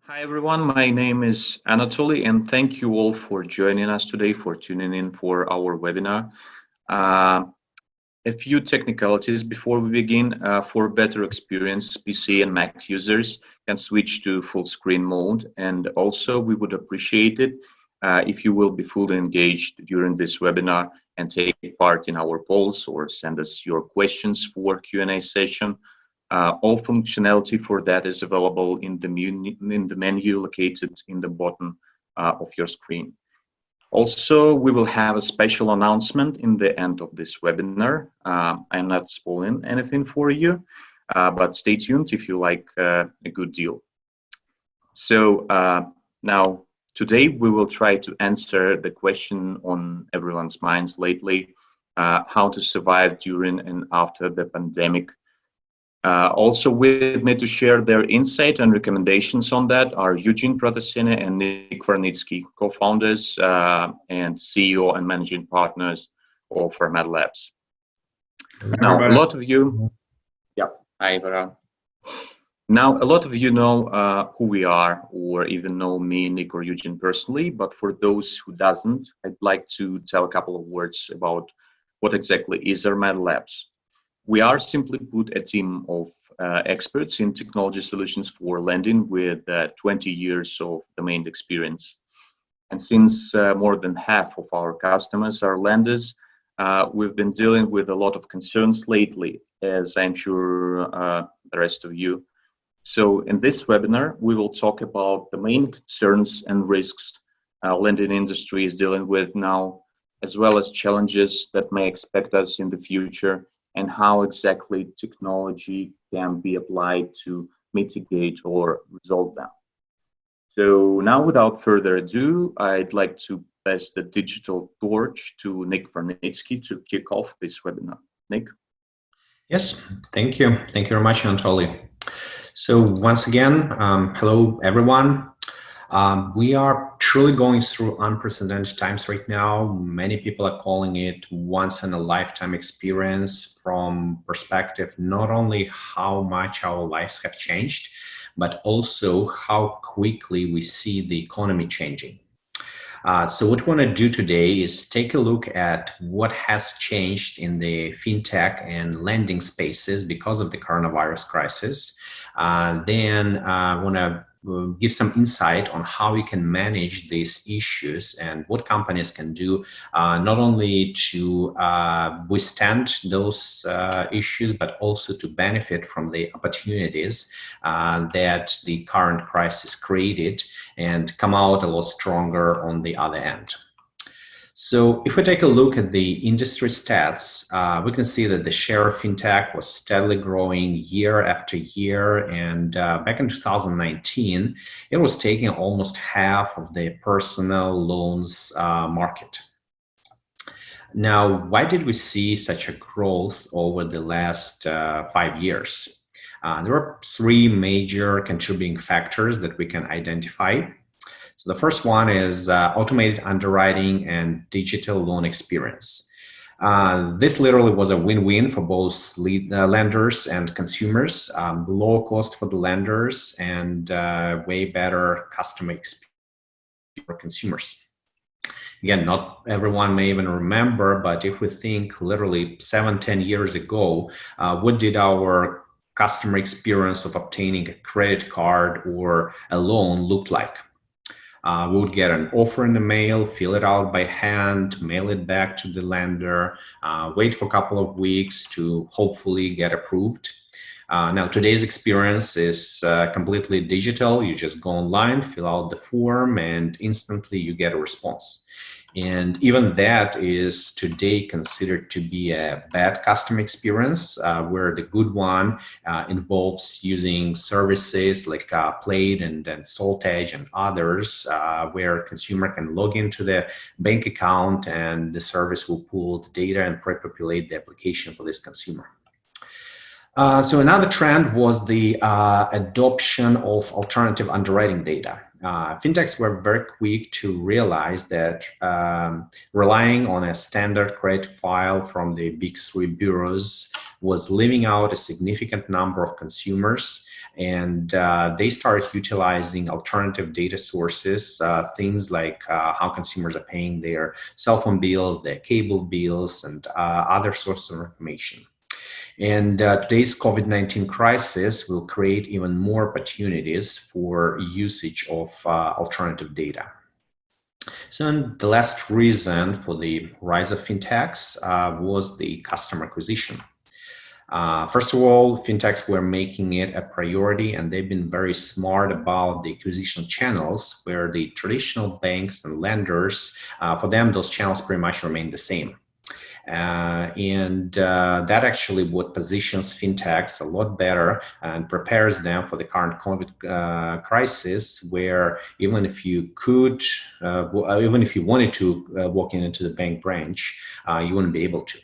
Hi everyone, my name is Anatoly and thank you all for joining us today, for tuning in for our webinar. Uh, a few technicalities before we begin. For better experience, PC and Mac users can switch to full screen mode, and also we would appreciate it if you will be fully engaged during this webinar and take part in our polls or send us your questions for Q&A session. All functionality for that is available in the menu located in the bottom of your screen. Also, we will have a special announcement in the end of this webinar. I'm not spoiling anything for you, but stay tuned if you like a good deal. So now, today we will try to answer the question on everyone's minds lately, how to survive during and after the pandemic. Also with me to share their insight and recommendations on that are Eugene, Pratasenia, and Nick Varnitski, co-founders and CEO and managing partners of Armada Labs. Now, a lot of you, hi, Varun. Now, a lot of you know who we are, or even know me, Nick, or Eugene personally, but for those who doesn't, I'd like to tell a couple of words about what exactly is Armada Labs. We are, simply put, a team of experts in technology solutions for lending with 20 years of domain experience. And since more than half of our customers are lenders, we've been dealing with a lot of concerns lately, as I'm sure the rest of you. So in this webinar, we will talk about the main concerns and risks lending industry is dealing with now, as well as challenges that may expect us in the future, and how exactly technology can be applied to mitigate or resolve them. So now, without further ado, I'd like to pass the digital torch to Nick Varnitski to kick off this webinar. Nick? Yes, thank you. Thank you very much, Anatoly. So once again, hello, everyone. We are truly going through unprecedented times right now. Many people are calling it once in a lifetime experience from perspective, not only how much our lives have changed, but also how quickly we see the economy changing. So what we want to do today is take a look at what has changed in the fintech and lending spaces because of the coronavirus crisis. Then I want to give some insight on how we can manage these issues and what companies can do not only to withstand those issues, but also to benefit from the opportunities that the current crisis created and come out a lot stronger on the other end. So if we take a look at the industry stats, we can see that the share of fintech was steadily growing year after year. And back in 2019, it was taking almost half of the personal loans market. Now, why did we see such a growth over the last 5 years? There are three major contributing factors that we can identify. So the first one is automated underwriting and digital loan experience. This literally was a win-win for both lenders and consumers, low cost for the lenders and way better customer experience for consumers. Again, not everyone may even remember, but if we think literally 7-10 years ago, what did our customer experience of obtaining a credit card or a loan look like? We would get an offer in the mail, fill it out by hand, mail it back to the lender, wait for a couple of weeks to hopefully get approved. Now, today's experience is completely digital. You just go online, fill out the form, and instantly you get a response. And even that is today considered to be a bad customer experience, where the good one involves using services like Plaid and Saltage and others, where consumer can log into the bank account and the service will pull the data and pre-populate the application for this consumer. So another trend was the adoption of alternative underwriting data. fintechs were very quick to realize that relying on a standard credit file from the big three bureaus was leaving out a significant number of consumers, and they started utilizing alternative data sources, things like how consumers are paying their cell phone bills, their cable bills, and other sources of information. And today's COVID-19 crisis will create even more opportunities for usage of alternative data. So the last reason for the rise of fintechs was the customer acquisition. First of all, fintechs were making it a priority, and they've been very smart about the acquisition channels, where the traditional banks and lenders, for them, those channels pretty much remain the same. That actually what positions fintechs a lot better and prepares them for the current COVID crisis, where even if you could, even if you wanted to walk into the bank branch, you wouldn't be able to.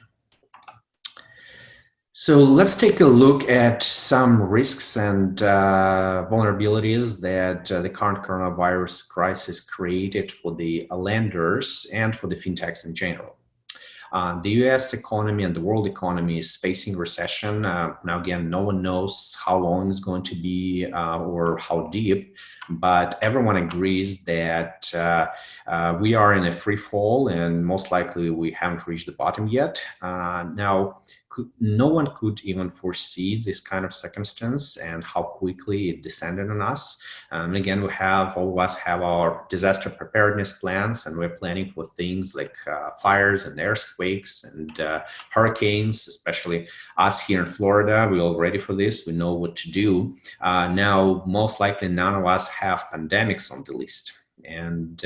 So let's take a look at some risks and vulnerabilities that the current coronavirus crisis created for the lenders and for the fintechs in general. The US economy and the world economy is facing recession. Now, again, no one knows how long it's going to be or how deep, but everyone agrees that we are in a free fall, and most likely we haven't reached the bottom yet. Now, no one could even foresee this kind of circumstance and how quickly it descended on us. Again, all of us have our disaster preparedness plans, and we're planning for things like fires and earthquakes and hurricanes, especially us here in Florida. We're all ready for this. We know what to do. Now, most likely none of us have pandemics on the list. And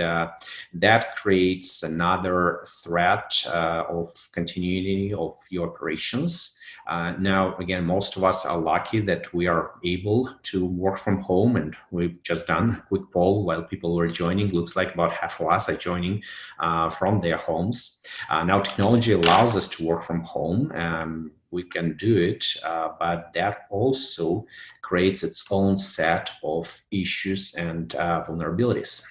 that creates another threat of continuity of your operations. Now, again, most of us are lucky that we are able to work from home, and we've just done a quick poll while people were joining. Looks like about half of us are joining from their homes. Now, technology allows us to work from home. We can do it, but that also creates its own set of issues and vulnerabilities.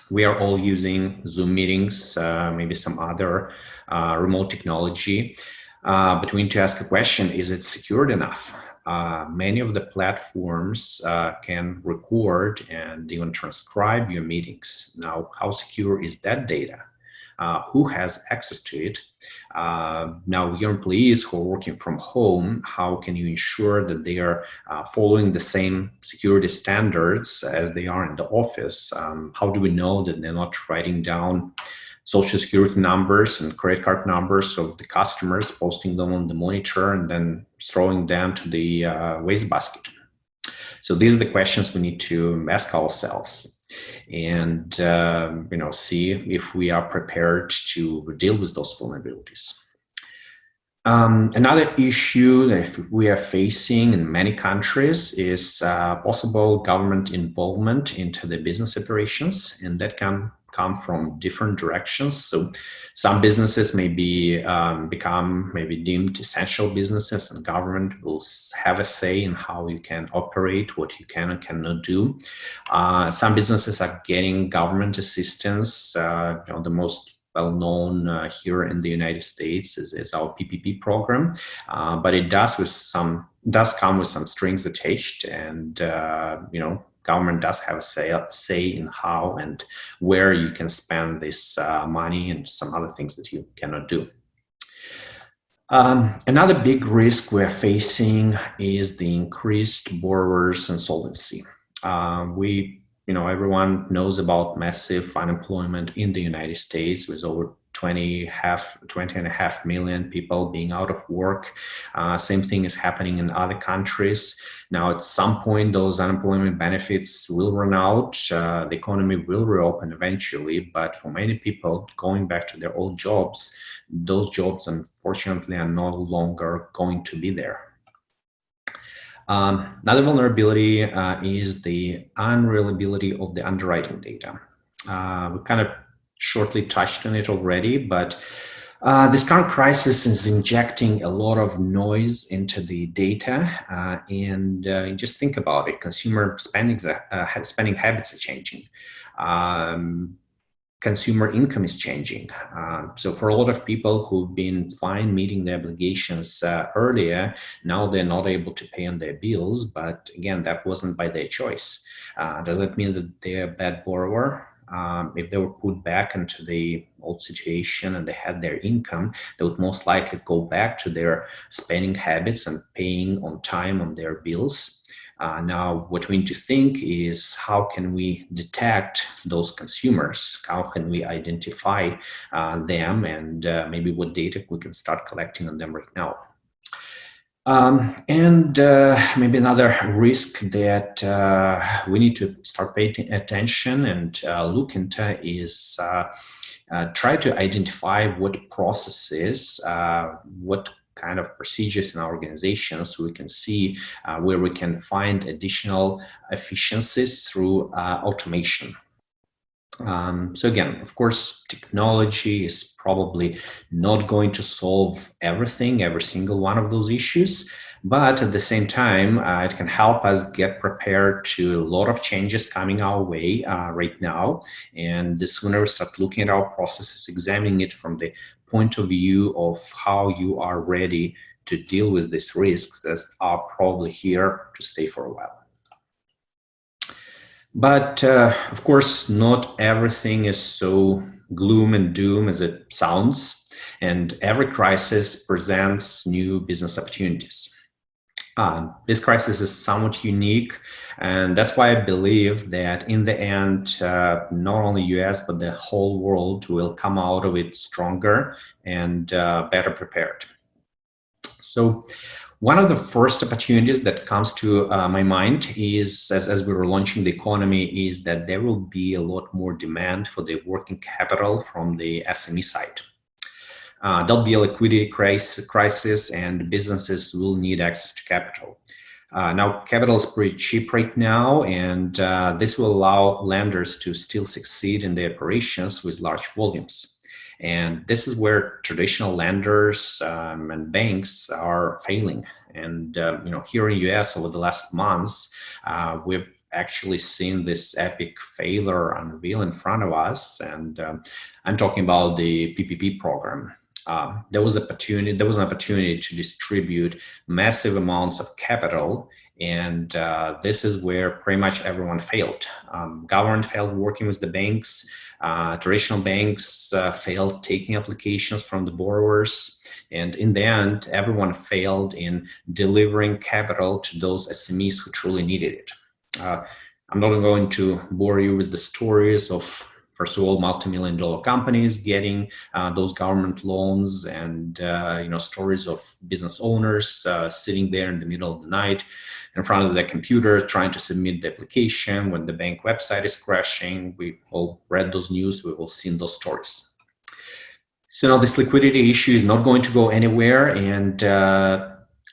We are all using Zoom meetings, maybe some other remote technology, but we need to ask a question: is it secured enough? Many of the platforms can record and even transcribe your meetings. Now, how secure is that data? Who has access to it? Now, your employees who are working from home, how can you ensure that they are following the same security standards as they are in the office? How do we know that they're not writing down social security numbers and credit card numbers of the customers, posting them on the monitor, and then throwing them to the wastebasket? So these are the questions we need to ask ourselves, and see if we are prepared to deal with those vulnerabilities. Another issue that we are facing in many countries is possible government involvement into the business operations, and that can come from different directions. So some businesses may become deemed essential businesses, and government will have a say in how you can operate, what you can and cannot do. Some businesses are getting government assistance. The most well-known here in the United States is our PPP program, but it does come with some strings attached, and government does have a say in how and where you can spend this money and some other things that you cannot do. Another big risk we're facing is the increased borrowers' insolvency. Everyone knows about massive unemployment in the United States, with over 20.5 million people being out of work. Same thing is happening in other countries. Now, at some point, those unemployment benefits will run out. The economy will reopen eventually, but for many people, going back to their old jobs, those jobs, unfortunately, are no longer going to be there. Another vulnerability is the unreliability of the underwriting data. We kind of shortly touched on it already, but This current crisis is injecting a lot of noise into the data, and just think about it. Consumer spending habits are changing. Consumer income is changing. So for a lot of people who've been fine meeting their obligations earlier, now they're not able to pay on their bills. But again, that wasn't by their choice. Does that mean that they're a bad borrower? If they were put back into the old situation and they had their income, they would most likely go back to their spending habits and paying on time on their bills. Now, what we need to think is how can we detect those consumers? How can we identify them, and maybe what data we can start collecting on them right now? And maybe another risk that we need to start paying attention and look into is try to identify what processes, what kind of procedures in our organizations we can see where we can find additional efficiencies through automation. So again, of course, technology is probably not going to solve everything, every single one of those issues, but at the same time, it can help us get prepared to a lot of changes coming our way right now. And the sooner we start looking at our processes, examining it from the point of view of how you are ready to deal with these risks that are probably here to stay for a while. But of course, not everything is so gloom and doom as it sounds, and every crisis presents new business opportunities. This crisis is somewhat unique, and that's why I believe that in the end, not only US, but the whole world will come out of it stronger and better prepared. So one of the first opportunities that comes to my mind is, as we were launching the economy, is that there will be a lot more demand for the working capital from the SME side. There'll be a liquidity crisis, and businesses will need access to capital. Now, capital is pretty cheap right now, and this will allow lenders to still succeed in their operations with large volumes. And this is where traditional lenders and banks are failing. And here in the US over the last months, we've actually seen this epic failure unveil in front of us. And I'm talking about the PPP program. There was an opportunity to distribute massive amounts of capital, and this is where pretty much everyone failed. Government failed working with the banks. Traditional banks failed taking applications from the borrowers. And in the end, everyone failed in delivering capital to those SMEs who truly needed it. I'm not going to bore you with the stories of, first of all, multi-million-dollar companies getting those government loans, and stories of business owners sitting there in the middle of the night in front of their computer trying to submit the application when the bank website is crashing. We all read those news. We've all seen those stories. So now this liquidity issue is not going to go anywhere, and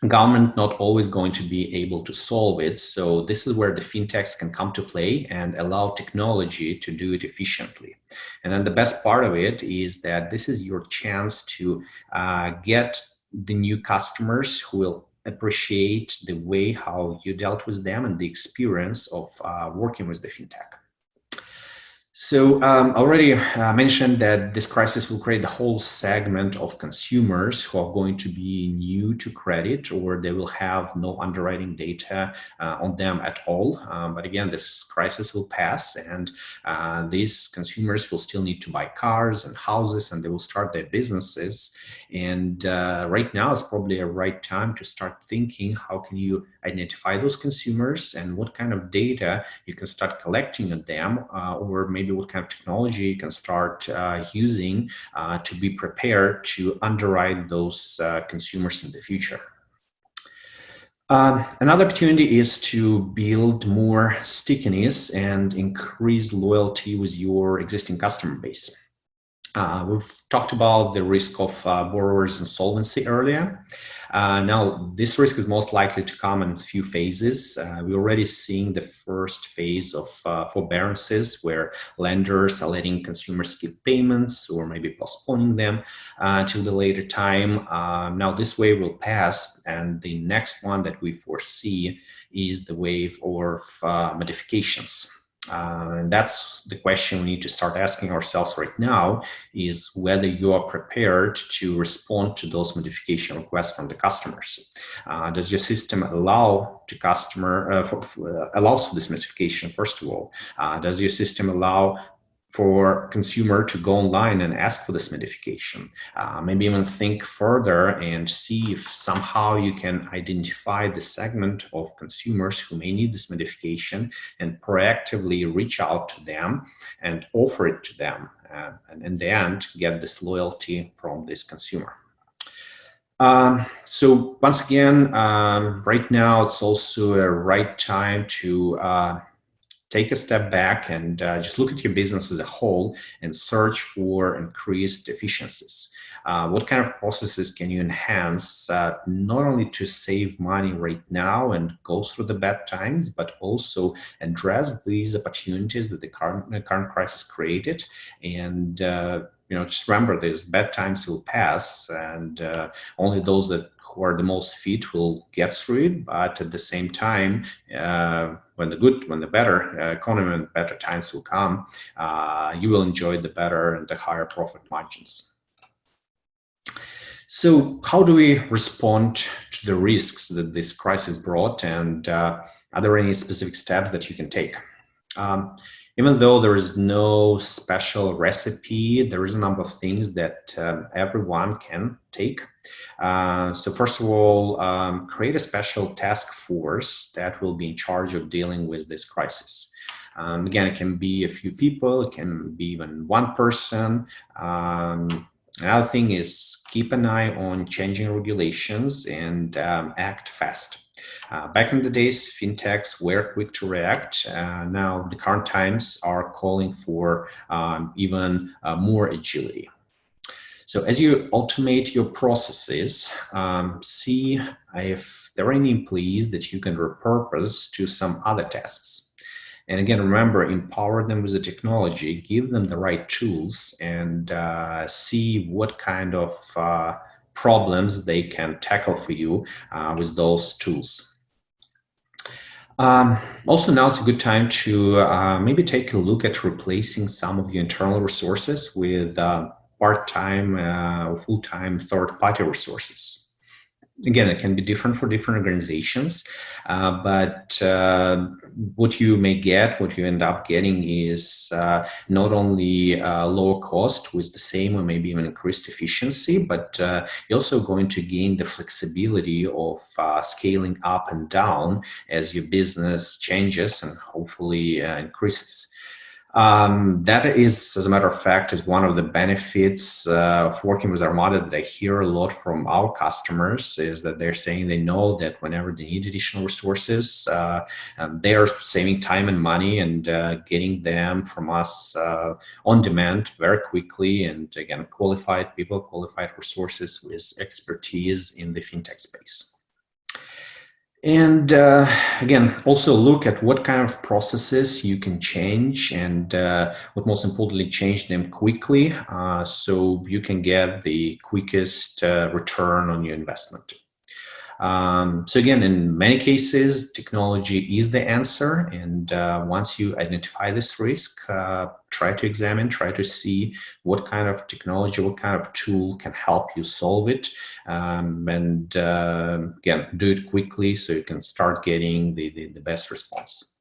government not always going to be able to solve it. So this is where the fintechs can come to play and allow technology to do it efficiently. And then the best part of it is that this is your chance to get the new customers who will appreciate the way how you dealt with them and the experience of working with the fintech. So already mentioned that this crisis will create a whole segment of consumers who are going to be new to credit, or they will have no underwriting data on them at all. But again, this crisis will pass, and these consumers will still need to buy cars and houses, and they will start their businesses. And right now is probably a right time to start thinking, how can you identify those consumers and what kind of data you can start collecting on them, or maybe what kind of technology you can start using to be prepared to underwrite those consumers in the future. Another opportunity is to build more stickiness and increase loyalty with your existing customer base. We've talked about the risk of borrowers' insolvency earlier. Now, this risk is most likely to come in a few phases. We're already seeing the first phase of forbearances, where lenders are letting consumers skip payments or maybe postponing them till the later time. Now, this wave will pass, and the next one that we foresee is the wave of modifications. And that's the question we need to start asking ourselves right now, is whether you are prepared to respond to those modification requests from the customers. Does your system allow to allows for this modification, first of all? Does your system allow for consumer to go online and ask for this modification? Maybe even think further and see if somehow you can identify the segment of consumers who may need this modification and proactively reach out to them and offer it to them, and in the end get this loyalty from this consumer. So once again, right now it's also a right time to take a step back and just look at your business as a whole and search for increased efficiencies. What kind of processes can you enhance, not only to save money right now and go through the bad times, but also address these opportunities that the current crisis created? And just remember, these bad times will pass, and only those that who are the most fit will get through it. But at the same time, when the better economy and better times will come, you will enjoy the better and the higher profit margins. So how do we respond to the risks that this crisis brought, and are there any specific steps that you can take? Even though there is no special recipe, there is a number of things that everyone can take. So first of all, create a special task force that will be in charge of dealing with this crisis. Again, it can be a few people, it can be even one person. Another thing is keep an eye on changing regulations and act fast. Back in the days, fintechs were quick to react. Now the current times are calling for even more agility. So as you automate your processes, see if there are any employees that you can repurpose to some other tasks. And again, remember, empower them with the technology, give them the right tools, and see what kind of problems they can tackle for you with those tools. Also, now it's a good time to maybe take a look at replacing some of your internal resources with part-time or full-time third-party resources. Again, it can be different for different organizations, but what you may get, what you end up getting is not only lower cost with the same or maybe even increased efficiency, but you're also going to gain the flexibility of scaling up and down as your business changes and hopefully increases. That is, as a matter of fact, is one of the benefits of working with Armada that I hear a lot from our customers, is that they're saying they know that whenever they need additional resources, they are saving time and money and getting them from us on demand very quickly. And again, qualified people, qualified resources with expertise in the fintech space. And again, also look at what kind of processes you can change, and what most importantly, change them quickly so you can get the quickest return on your investment. So again, in many cases, technology is the answer. And once you identify this risk, try to examine, try to see what kind of technology, what kind of tool can help you solve it. And again, do it quickly so you can start getting the best response.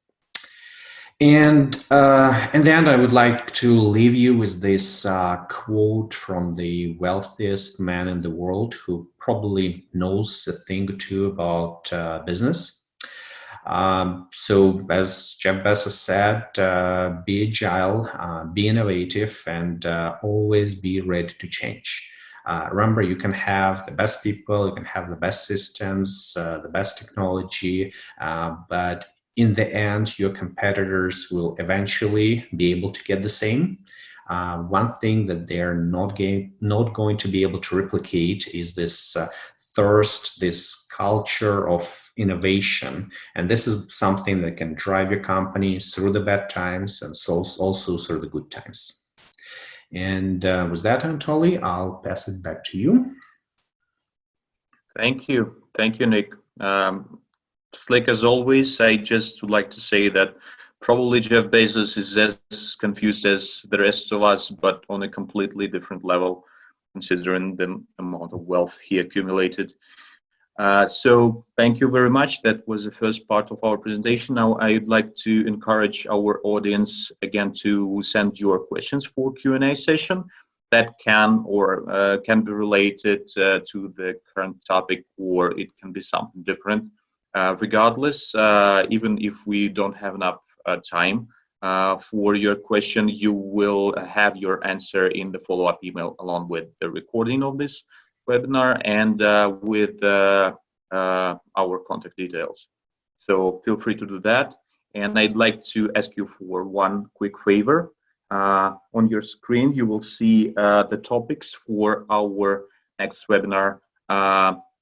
And then I would like to leave you with this quote from the wealthiest man in the world, who probably knows a thing or two about business. So as Jeff Bezos said, be agile, be innovative, and always be ready to change. Remember, you can have the best people, you can have the best systems, the best technology, but in the end, your competitors will eventually be able to get the same. One thing that they're not going to be able to replicate is this thirst, this culture of innovation. And this is something that can drive your company through the bad times and so also through the good times. And with that, Anatoly, I'll pass it back to you. Thank you. Thank you, Nick. Just like as always, I just would like to say that probably Jeff Bezos is as confused as the rest of us, but on a completely different level, considering the amount of wealth he accumulated. So thank you very much. That was the first part of our presentation. Now I'd like to encourage our audience again to send your questions for Q&A session that can be related to the current topic, or it can be something different. Regardless, even if we don't have enough time for your question, you will have your answer in the follow-up email along with the recording of this webinar and with our contact details. So feel free to do that. And I'd like to ask you for one quick favor. On your screen, you will see the topics for our next webinar.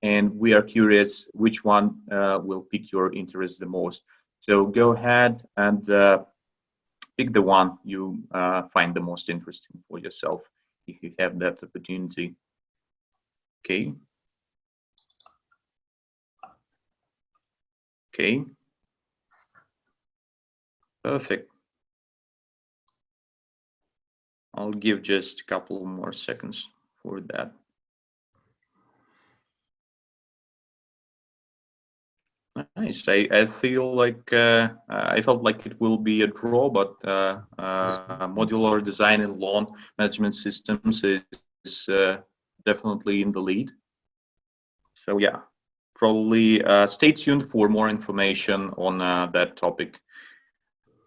And we are curious which one will pique your interest the most. So go ahead and pick the one you find the most interesting for yourself if you have that opportunity. Okay. Okay. Perfect. I'll give just a couple more seconds for that. Nice. I feel like I felt like it will be a draw, but modular design and loan management systems is definitely in the lead. So yeah, probably stay tuned for more information on that topic,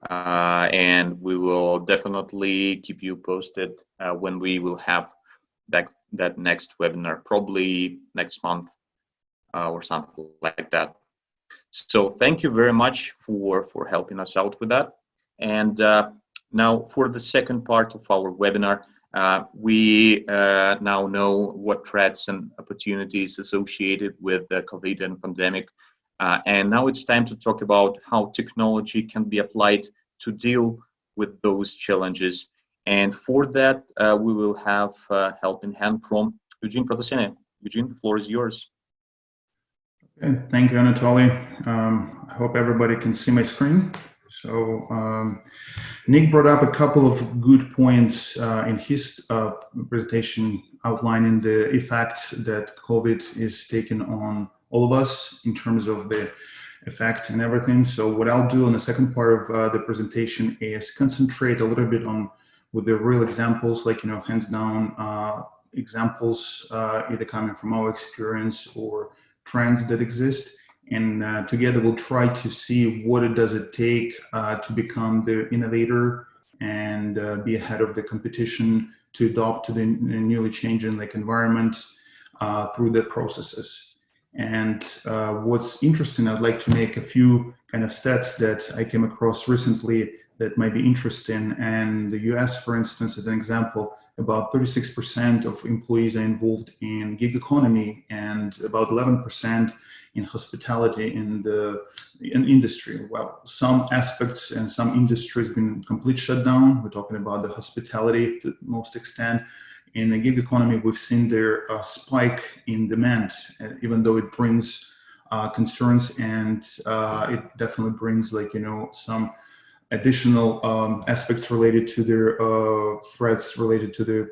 and we will definitely keep you posted when we will have that next webinar, probably next month or something like that. So thank you very much for helping us out with that. And now for the second part of our webinar, we now know what threats and opportunities associated with the COVID and pandemic. And now it's time to talk about how technology can be applied to deal with those challenges. And for that, we will have help in hand from Eugene Pratasenia. Eugene, the floor is yours. Okay, thank you, Anatoly. I hope everybody can see my screen. So Nick brought up a couple of good points in his presentation outlining the effect that COVID is taking on all of us in terms of the effect and everything. So what I'll do on the second part of the presentation is concentrate a little bit on with the real examples, like, you know, hands down examples either coming from our experience or trends that exist, and together we'll try to see what it does it take to become the innovator and be ahead of the competition to adopt to the newly changing like environment through the processes. And what's interesting, I'd like to make a few kind of stats that I came across recently that might be interesting. And the US, for instance, as an example, about 36% of employees are involved in gig economy and about 11% in hospitality in the industry. Well, some aspects and some industries been complete shutdown. We're talking about the hospitality to most extent. In the gig economy, we've seen there a spike in demand, even though it brings concerns and it definitely brings, like, you know, some additional aspects related to their threats related to the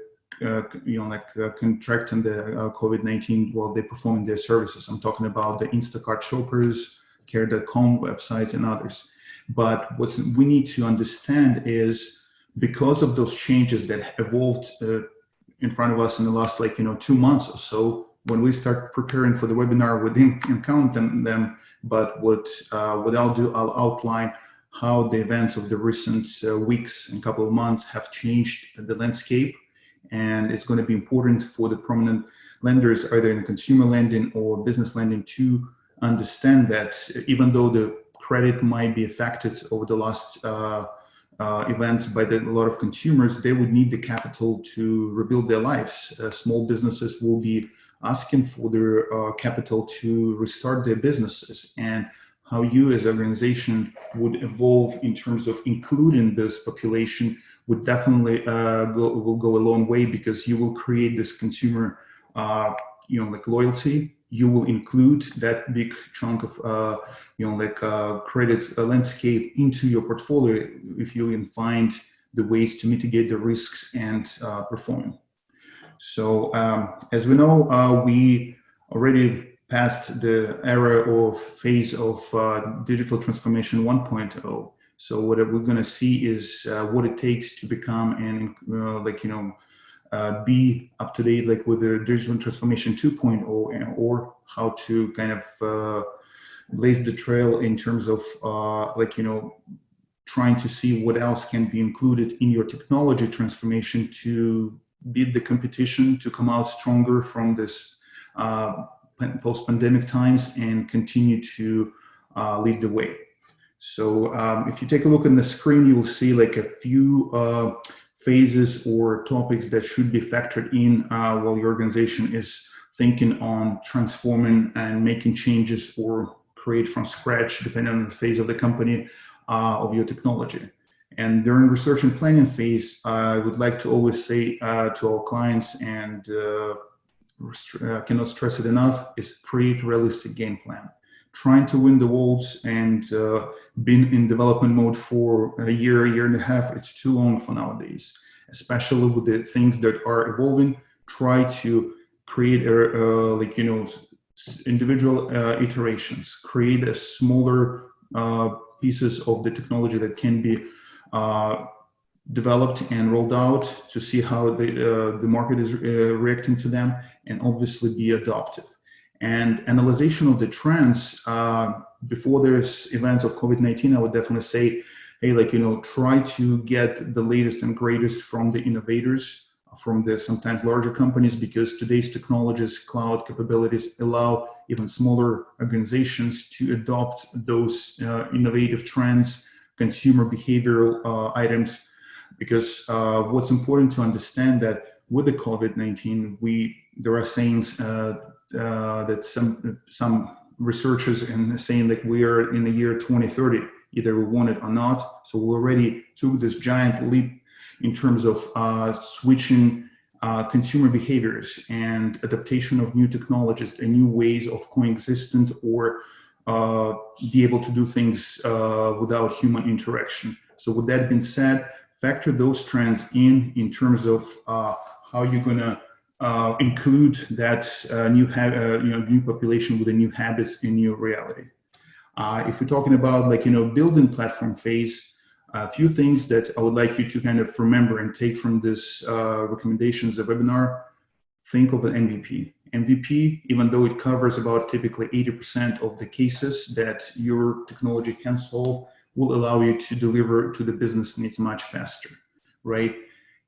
you know, like contracting the COVID-19 while they're performing their services. I'm talking about the Instacart shoppers, Care.com websites, and others. But what we need to understand is because of those changes that evolved in front of us in the last, like, you know, 2 months or so, when we start preparing for the webinar, we didn't count them. But what I'll do, I'll outline how the events of the recent weeks and couple of months have changed the landscape. And it's going to be important for the prominent lenders, either in consumer lending or business lending, to understand that even though the credit might be affected over the last events by a lot of consumers, they would need the capital to rebuild their lives. Small businesses will be asking for their capital to restart their businesses, and how you as an organization would evolve in terms of including this population would definitely will go a long way, because you will create this consumer like loyalty. You will include that big chunk of credit landscape into your portfolio if you can find the ways to mitigate the risks and perform. So as we know, we already passed the era of phase of digital transformation 1.0. So what we're going to see is what it takes to become an be up to date, like with the digital transformation 2.0, or how to kind of blaze the trail in terms of trying to see what else can be included in your technology transformation to beat the competition, to come out stronger from this post-pandemic times and continue to lead the way. So if you take a look on the screen, you will see like a few phases or topics that should be factored in while your organization is thinking on transforming and making changes or create from scratch, depending on the phase of the company, of your technology. And during research and planning phase, I would like to always say to our clients, and cannot stress it enough, is create a realistic game plan. Trying to win the awards and been in development mode for a year and a half, it's too long for nowadays, especially with the things that are evolving. Try to create individual iterations, create a smaller pieces of the technology that can be developed and rolled out to see how the market is reacting to them, and obviously be adaptive. And analyzation of the trends before there's events of COVID-19, I would definitely say, hey, try to get the latest and greatest from the innovators, from the sometimes larger companies, because today's technologies, cloud capabilities allow even smaller organizations to adopt those innovative trends, consumer behavioral items. Because what's important to understand that with the COVID-19, there are sayings that some researchers are saying that we are in the year 2030, either we want it or not. So we already took this giant leap in terms of switching consumer behaviors and adaptation of new technologies and new ways of coexisting, or be able to do things without human interaction. So with that being said, factor those trends in terms of how you're going to include that new population with the new habits and new reality. If we're talking about building platform phase, a few things that I would like you to kind of remember and take from this recommendations of webinar. Think of an MVP. MVP, even though it covers about typically 80% of the cases that your technology can solve, will allow you to deliver to the business needs much faster, right?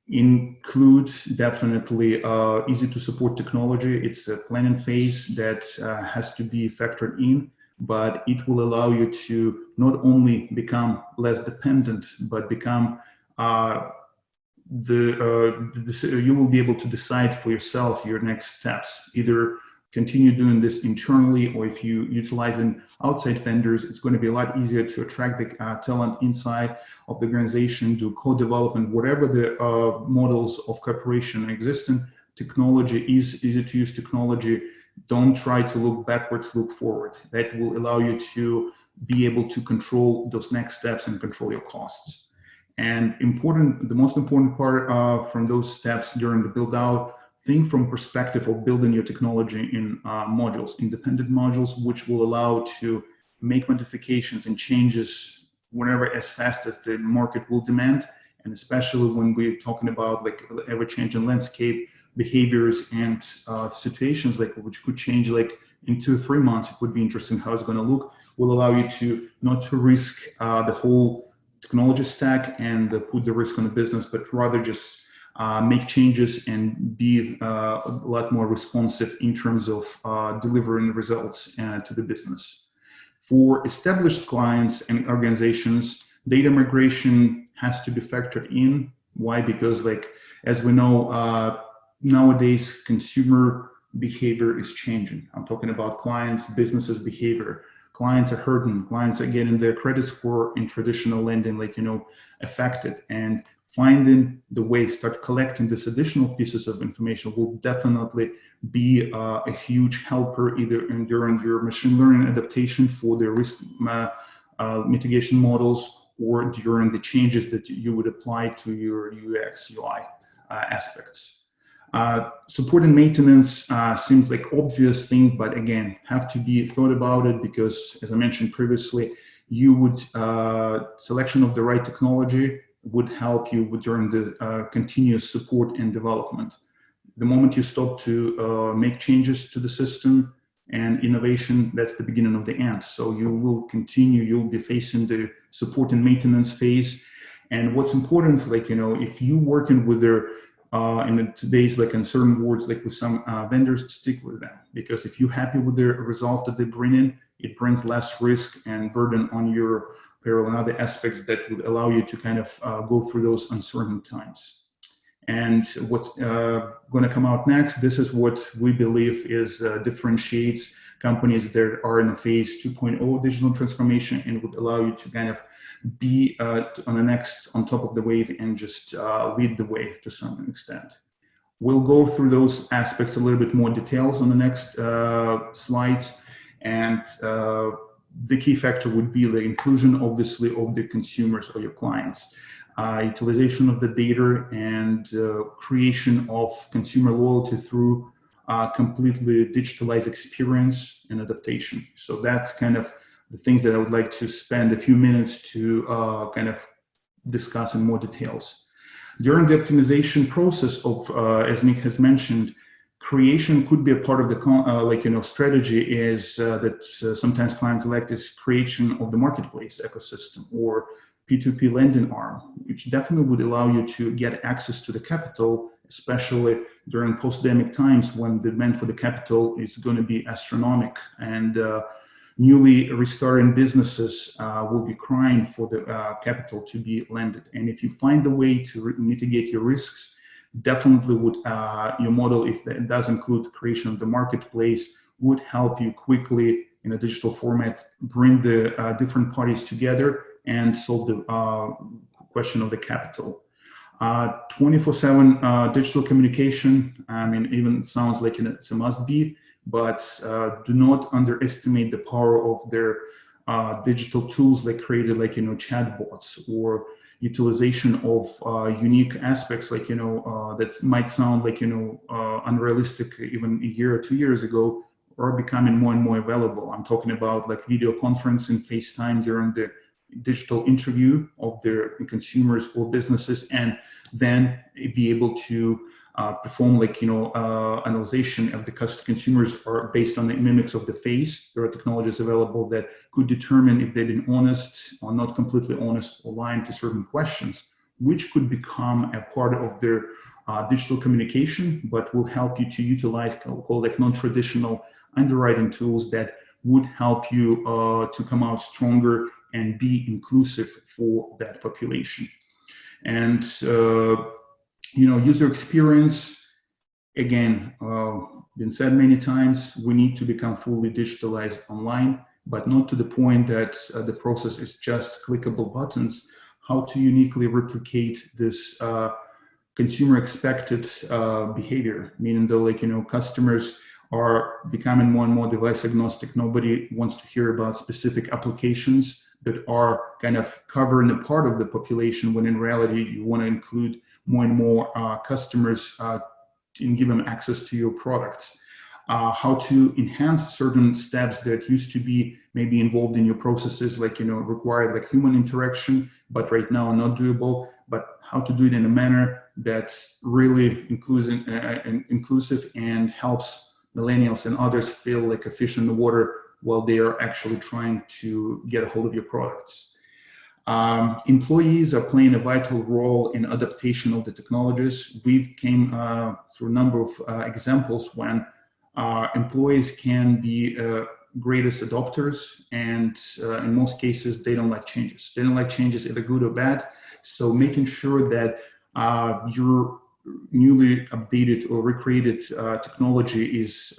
Include definitely easy to support technology. It's a planning phase that has to be factored in, but it will allow you to not only become less dependent, but become you will be able to decide for yourself your next steps. Either continue doing this internally, or if you utilizing outside vendors, it's going to be a lot easier to attract the talent inside of the organization, do co-development, whatever the models of cooperation existing. Technology is easy to use technology. Don't try to look backwards, look forward. That will allow you to be able to control those next steps and control your costs. And the most important part from those steps during the build out, think from perspective of building your technology in modules, independent modules, which will allow to make modifications and changes whenever as fast as the market will demand. And especially when we're talking about ever-changing landscape, behaviors and situations which could change in 2 or 3 months. It would be interesting how it's going to look. Will allow you to not to risk the whole technology stack and put the risk on the business, but rather just make changes and be a lot more responsive in terms of delivering results to the business. For established clients and organizations, data migration has to be factored in. Why? Because like, as we know, nowadays consumer behavior is changing. I'm talking about clients, businesses behavior. Clients are hurting, clients are getting their credit score in traditional lending, like, affected, and finding the way, start collecting this additional pieces of information will definitely be a huge helper either during your machine learning adaptation for the risk mitigation models, or during the changes that you would apply to your UX UI aspects. Support and maintenance seems like obvious thing, but again, have to be thought about it, because as I mentioned previously, you would selection of the right technology would help you during the continuous support and development. The moment you stop to make changes to the system and innovation, that's the beginning of the end. So you will continue, you'll be facing the support and maintenance phase. And what's important, like, if you working with their in today's like uncertain words, like with some vendors, stick with them, because if you're happy with the results that they bring in, it brings less risk and burden on your payroll and other aspects that would allow you to kind of go through those uncertain times. And what's going to come out next, this is what we believe is differentiates companies that are in a phase 2.0 digital transformation, and would allow you to kind of be on top of the wave and just lead the wave to some extent. We'll go through those aspects a little bit more details on the next slides. And the key factor would be the inclusion, obviously, of the consumers or your clients, utilization of the data, and creation of consumer loyalty through completely digitalized experience and adaptation. So that's kind of the things that I would like to spend a few minutes to kind of discuss in more details. During the optimization process of, as Nick has mentioned, creation could be a part of the strategy is that sometimes clients elect is creation of the marketplace ecosystem or P2P lending arm, which definitely would allow you to get access to the capital, especially during post-pandemic times when the demand for the capital is going to be astronomical, and newly restarting businesses will be crying for the capital to be lended. And if you find a way to mitigate your risks, definitely would your model, if that does include creation of the marketplace, would help you quickly in a digital format bring the different parties together and solve the question of the capital. 24/7 digital communication, I mean, even sounds like it's a must be, but do not underestimate the power of their digital tools like created, like, chatbots, or utilization of unique aspects, like, that might sound like, unrealistic even a year or 2 years ago, are becoming more and more available. I'm talking about like video conferencing, FaceTime during the digital interview of their consumers or businesses, and then be able to perform like, analyzation of the consumers are based on the mimics of the face. There are technologies available that could determine if they've been honest or not completely honest or lying to certain questions, which could become a part of their digital communication, but will help you to utilize called like non-traditional underwriting tools that would help you to come out stronger and be inclusive for that population. And user experience, again, been said many times, we need to become fully digitalized online, but not to the point that the process is just clickable buttons. How to uniquely replicate this consumer expected behavior, meaning though, like, customers are becoming more and more device agnostic. Nobody wants to hear about specific applications that are kind of covering a part of the population, when in reality, you want to include more and more customers and give them access to your products. How to enhance certain steps that used to be maybe involved in your processes, like, required like human interaction, but right now are not doable, but how to do it in a manner that's really inclusive and helps millennials and others feel like a fish in the water while they are actually trying to get a hold of your products. Employees are playing a vital role in adaptation of the technologies. We've came through a number of examples when employees can be greatest adopters, and in most cases, they don't like changes. They don't like changes, either good or bad. So making sure that your newly updated or recreated technology is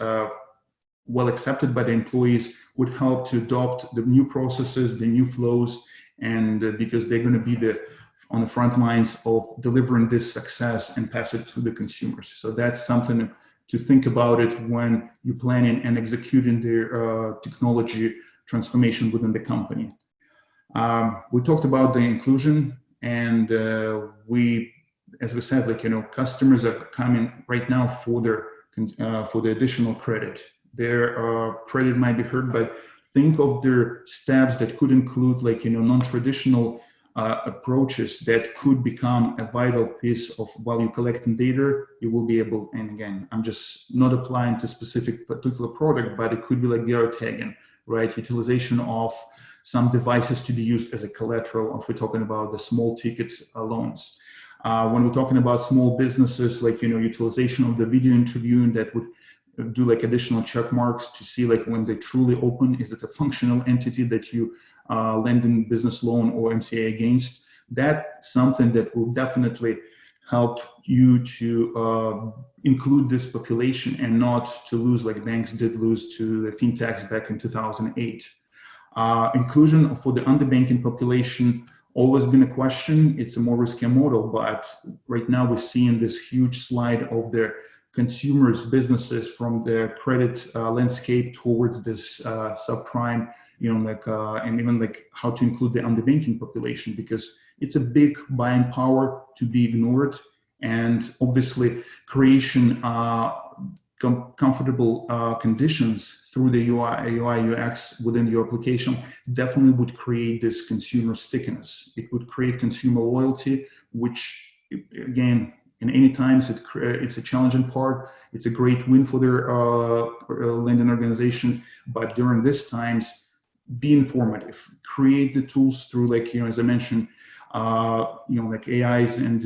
well accepted by the employees would help to adopt the new processes, the new flows, and because they're going to be on the front lines of delivering this success and pass it to the consumers. So that's something to think about it when you're planning and executing the technology transformation within the company. We talked about the inclusion, and as we said, customers are coming right now for the additional credit. Their credit might be hurt, but think of their steps that could include non-traditional approaches that could become a vital piece of while you're collecting data. You will be able, and again, I'm just not applying to specific particular product, but it could be like geotagging, right? Utilization of some devices to be used as a collateral if we're talking about the small ticket loans. When we're talking about small businesses, utilization of the video interviewing that would do additional check marks to see when they truly open, is it a functional entity that you lending business loan or MCA against. That's something that will definitely help you to include this population and not to lose like banks did lose to the fintechs back in 2008. Inclusion for the underbanking population always been a question. It's a more risky model, but right now we're seeing this huge slide of the consumers, businesses from the credit landscape towards this subprime, and even how to include the underbanking population, because it's a big buying power to be ignored. And obviously creation comfortable conditions through the UI, UX within your application definitely would create this consumer stickiness. It would create consumer loyalty, which again, in any times it's a challenging part. It's a great win for their lending organization, but during these times, be informative. Create the tools through as I mentioned, AIs and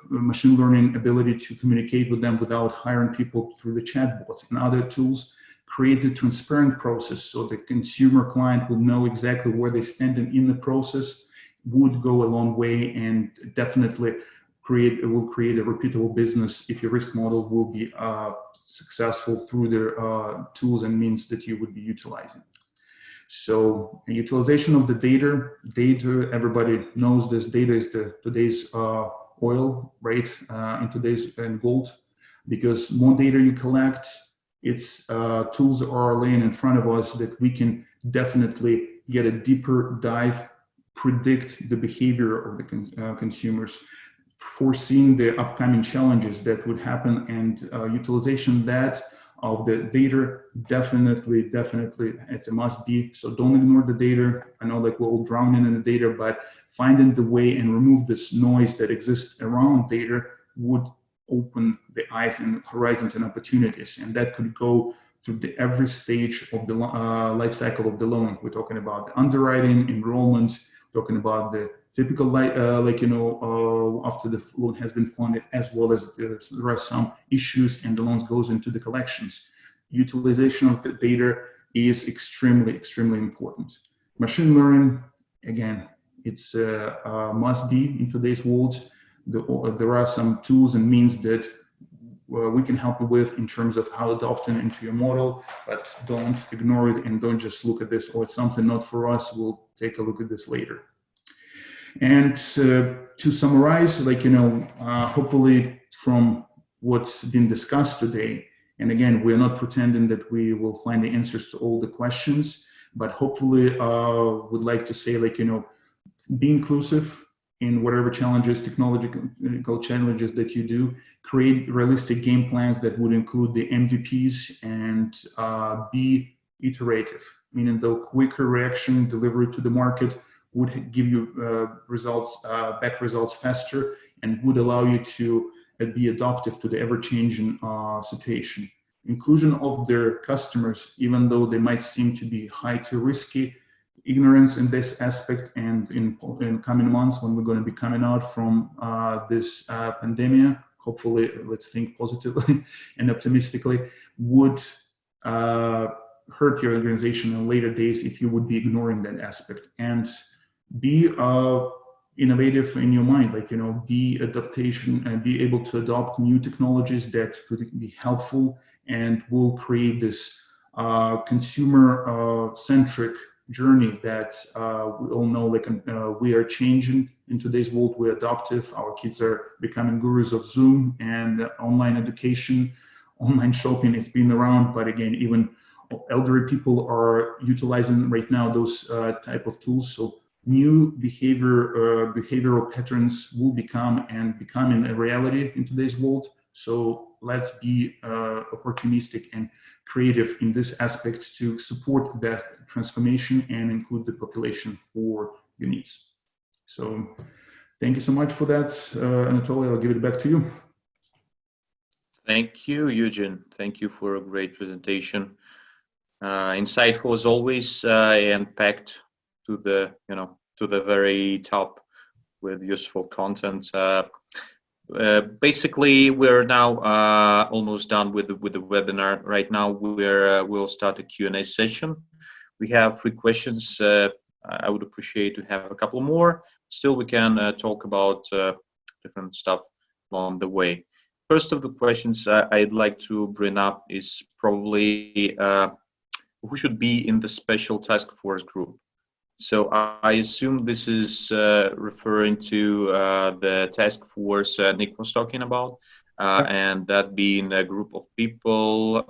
machine learning ability to communicate with them without hiring people through the chatbots and other tools. Create the transparent process so the consumer client will know exactly where they stand in the process, would go a long way, and definitely will create a repeatable business if your risk model will be successful through the tools and means that you would be utilizing. So utilization of the data, everybody knows this data is today's oil, right? In gold, because more data you collect, its tools are laying in front of us that we can definitely get a deeper dive, predict the behavior of the consumers, foreseeing the upcoming challenges that would happen, and utilization of the data definitely it's a must be. So don't ignore the data. I know we're all drowning in the data, but finding the way and remove this noise that exists around data would open the eyes and horizons and opportunities, and that could go through every stage of the life cycle of the loan. We're talking about the underwriting, enrollment, talking about the typical after the loan has been funded, as well as there are some issues and the loans goes into the collections. Utilization of the data is extremely important. Machine learning, again, it's a must be in today's world. There are some tools and means that we can help you with in terms of how adopting into your model, but don't ignore it and don't just look at this, or it's something not for us, we'll take a look at this later. And to summarize, hopefully from what's been discussed today, and again, we're not pretending that we will find the answers to all the questions, but hopefully would like to say, be inclusive in whatever challenges, technological challenges that you do. Create realistic game plans that would include the MVPs, and be iterative, meaning the quicker reaction delivery to the market would give you back results faster, and would allow you to be adaptive to the ever-changing situation. Inclusion of their customers, even though they might seem to be high to risky, ignorance in this aspect, and in coming months when we're going to be coming out from this pandemic, hopefully, let's think positively and optimistically, would hurt your organization in later days if you would be ignoring that aspect. And be innovative in your mind, like, be adaptation and be able to adopt new technologies that could be helpful and will create this consumer centric journey that we all know, like, we are changing in today's world. We're adaptive. Our kids are becoming gurus of Zoom and online education. Online shopping, it's been around, but again, even elderly people are utilizing right now those type of tools. So new behavioral patterns will becoming a reality in today's world. So let's be opportunistic and creative in this aspect to support that transformation and include the population for your needs. So thank you so much for that, Anatoly. I'll give it back to you. Thank you, Eugene. Thank you for a great presentation. Insightful as always, and packed to the very top with useful content. Basically, we're now almost done with the webinar. Right now, we'll start a Q&A session. We have 3 questions. I would appreciate to have a couple more. Still, we can talk about different stuff along the way. First of the questions I'd like to bring up is probably who should be in the special task force group. So I assume this is referring to the task force Nick was talking about, and that being a group of people,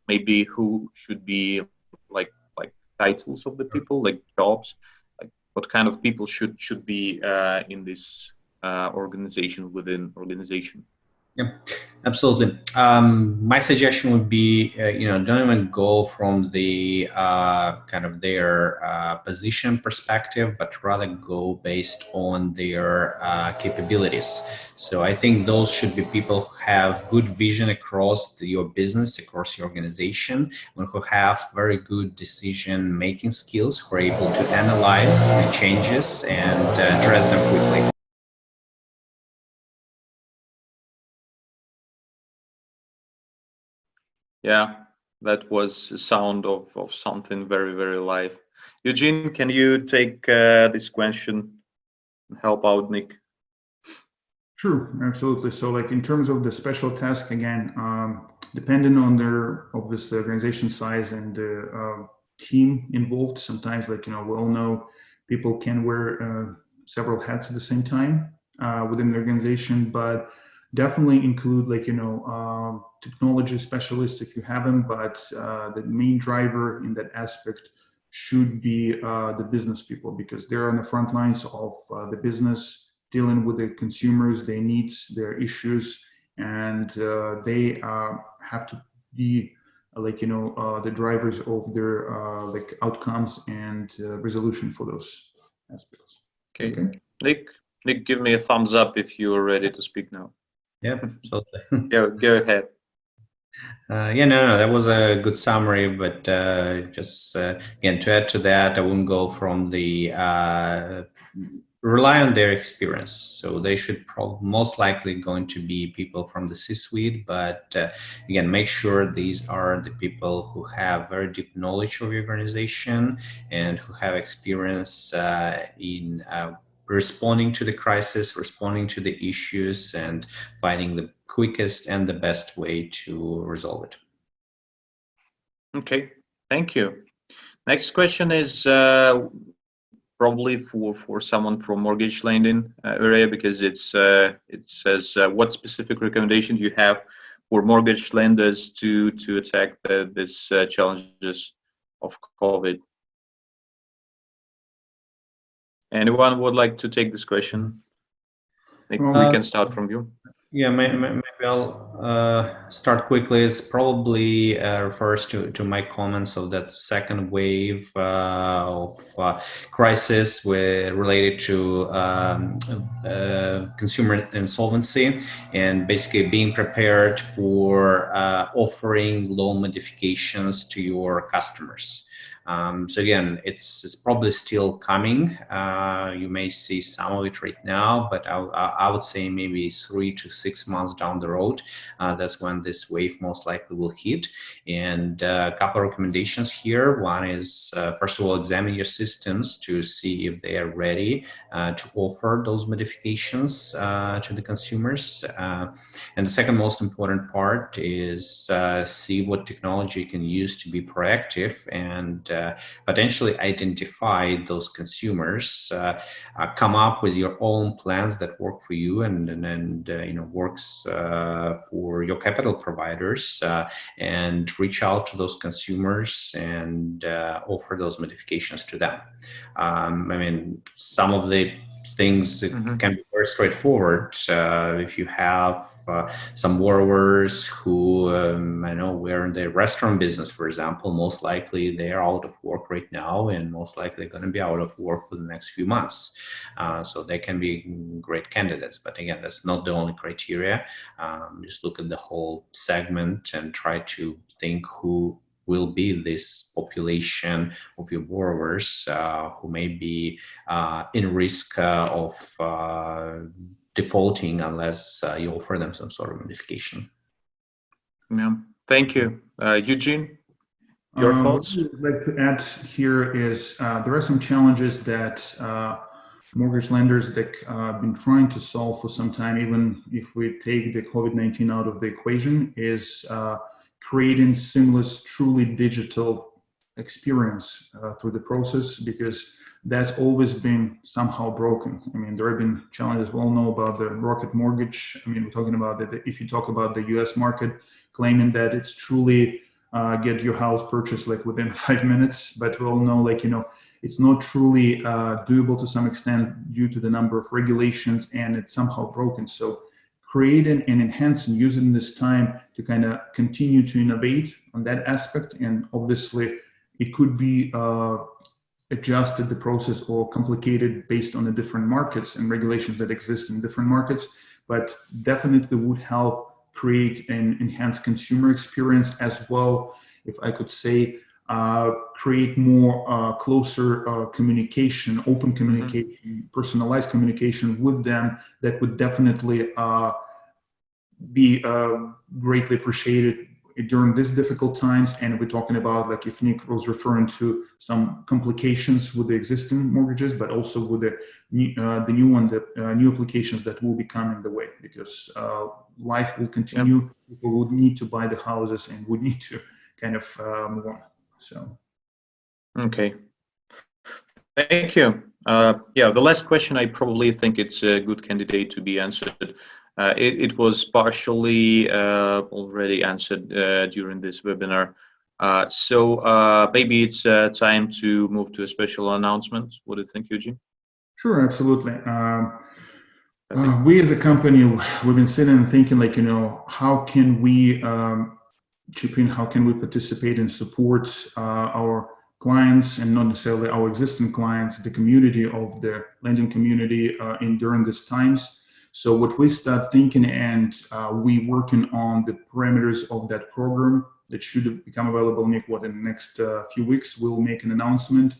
maybe who should be like titles of the people, like jobs, like what kind of people should be in this organization, within organization. Yeah, absolutely. My suggestion would be, don't even go from the kind of their position perspective, but rather go based on their capabilities. So I think those should be people who have good vision across your business, across your organization, and who have very good decision-making skills, who are able to analyze the changes and address them quickly. Yeah, that was a sound of something very, very live. Eugene, can you take this question and help out Nick? Sure, absolutely. So, like, in terms of the special task, again, depending on their obviously organization size and the team involved, sometimes, like, we all know people can wear several hats at the same time within the organization, but definitely include, like, technology specialists if you have them, but the main driver in that aspect should be the business people, because they're on the front lines of the business, dealing with the consumers, their needs, their issues, and they have to be the drivers of their like outcomes and resolution for those aspects. Okay. Nick, give me a thumbs up if you're ready to speak now. Yeah, absolutely. Go ahead. No, that was a good summary, but just again, to add to that, I wouldn't go from the rely on their experience. So they should most likely going to be people from the C-suite, but again, make sure these are the people who have very deep knowledge of your organization and who have experience in responding to the crisis, responding to the issues, and finding the quickest and the best way to resolve it. Okay, thank you. Next question is probably for someone from mortgage lending area, because it says what specific recommendation do you have for mortgage lenders to attack this challenges of COVID? Anyone would like to take this question? Nick, we can start from you. Yeah, maybe I'll start quickly. It's probably refers to my comments of that second wave of crisis related to consumer insolvency, and basically being prepared for offering loan modifications to your customers. So again, it's probably still coming. You may see some of it right now, but I would say maybe 3 to 6 months down the road, that's when this wave most likely will hit. And a couple of recommendations here. One is, first of all, examine your systems to see if they are ready to offer those modifications to the consumers. And the second most important part is see what technology you can use to be proactive and potentially identify those consumers, come up with your own plans that work for you and works for your capital providers, and reach out to those consumers and offer those modifications to them. Some of the things that can be very straightforward. If you have some borrowers who, I know, were in the restaurant business, for example, most likely they are out of work right now and most likely going to be out of work for the next few months. So they can be great candidates. But again, that's not the only criteria. Just look at the whole segment and try to think who will be this population of your borrowers who may be in risk of defaulting unless you offer them some sort of modification. Yeah, thank you. Eugene, your thoughts? What I'd like to add here is there are some challenges that mortgage lenders that have been trying to solve for some time, even if we take the COVID-19 out of the equation, is creating seamless, truly digital experience through the process, because that's always been somehow broken. I mean, there have been challenges. We all know about the Rocket Mortgage. I mean, we're talking about that. If you talk about the US market, claiming that it's truly get your house purchased like within 5 minutes, but we all know, like, you know, it's not truly doable to some extent due to the number of regulations, and it's somehow broken. So creating and enhancing, using this time to kind of continue to innovate on that aspect. And obviously it could be adjusted, the process, or complicated based on the different markets and regulations that exist in different markets, but definitely would help create an enhanced consumer experience as well. If I could say, create more closer communication, open communication, personalized communication with them, that would definitely be greatly appreciated during these difficult times. And we're talking about, like, if Nick was referring to some complications with the existing mortgages, but also with the new one, the new applications that will be coming the way, because life will continue. Yep. People would need to buy the houses and would need to kind of move on. So. Okay. Thank you. Yeah, the last question, I probably think it's a good candidate to be answered. It was partially already answered during this webinar. So maybe it's time to move to a special announcement. What do you think, Eugene? Sure, absolutely. We as a company, we've been sitting and thinking, like, you know, how can we chip in, how can we participate and support our clients, and not necessarily our existing clients, the community of the lending community during these times. So what we start thinking, and we working on the parameters of that program that should become available, Nick, in the next few weeks, we'll make an announcement.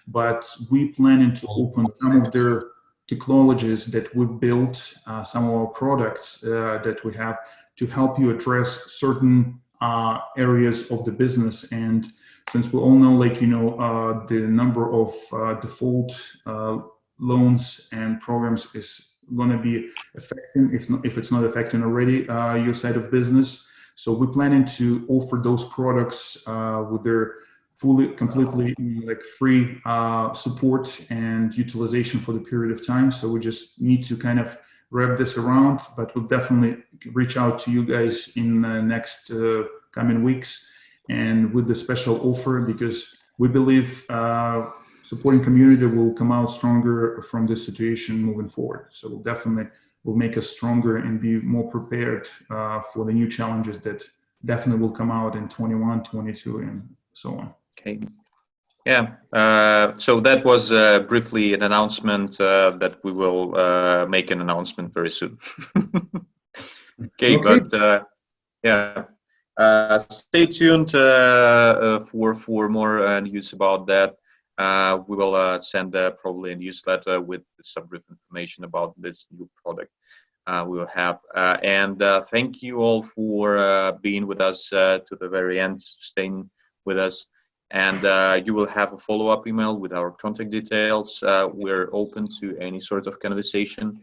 But we planning to open some of their technologies that we built, some of our products that we have, to help you address certain areas of the business. And since we all know, like, you know, the number of default loans and programs is going to be affecting, if it's not affecting already, your side of business. So we're planning to offer those products with their completely like free support and utilization for the period of time. So we just need to kind of wrap this around, but we'll definitely reach out to you guys in the next coming weeks and with the special offer, because we believe supporting community will come out stronger from this situation moving forward. So we'll definitely will make us stronger and be more prepared for the new challenges that definitely will come out in 21, 22, and so on. Okay. Yeah. So that was briefly an announcement that we will make an announcement very soon. Okay, but yeah. Stay tuned for more news about that. We will send probably a newsletter with some brief information about this new product we will have. And thank you all for being with us to the very end, staying with us. And you will have a follow-up email with our contact details. We're open to any sort of conversation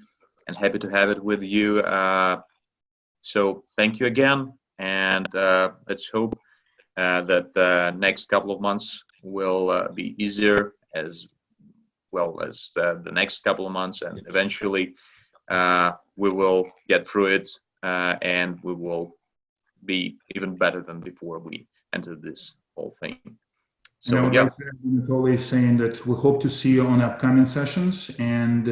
and happy to have it with you. So thank you again. And let's hope that the next couple of months will be easier as well as the next couple of months, and eventually we will get through it and we will be even better than before we entered this whole thing. So and I would yeah, like to end with always saying that we hope to see you on upcoming sessions, and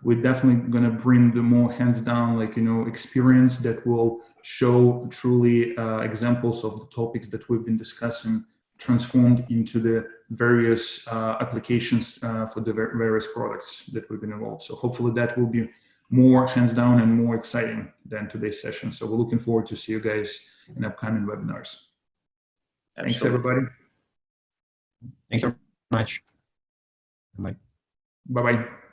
we're definitely going to bring the more hands-down, like, experience that will show truly examples of the topics that we've been discussing transformed into the various applications for the various products that we've been involved. So hopefully that will be more hands-down and more exciting than today's session. So we're looking forward to see you guys in upcoming webinars. absolutely. Thanks, everybody. Thank you very much. Bye. Bye-bye.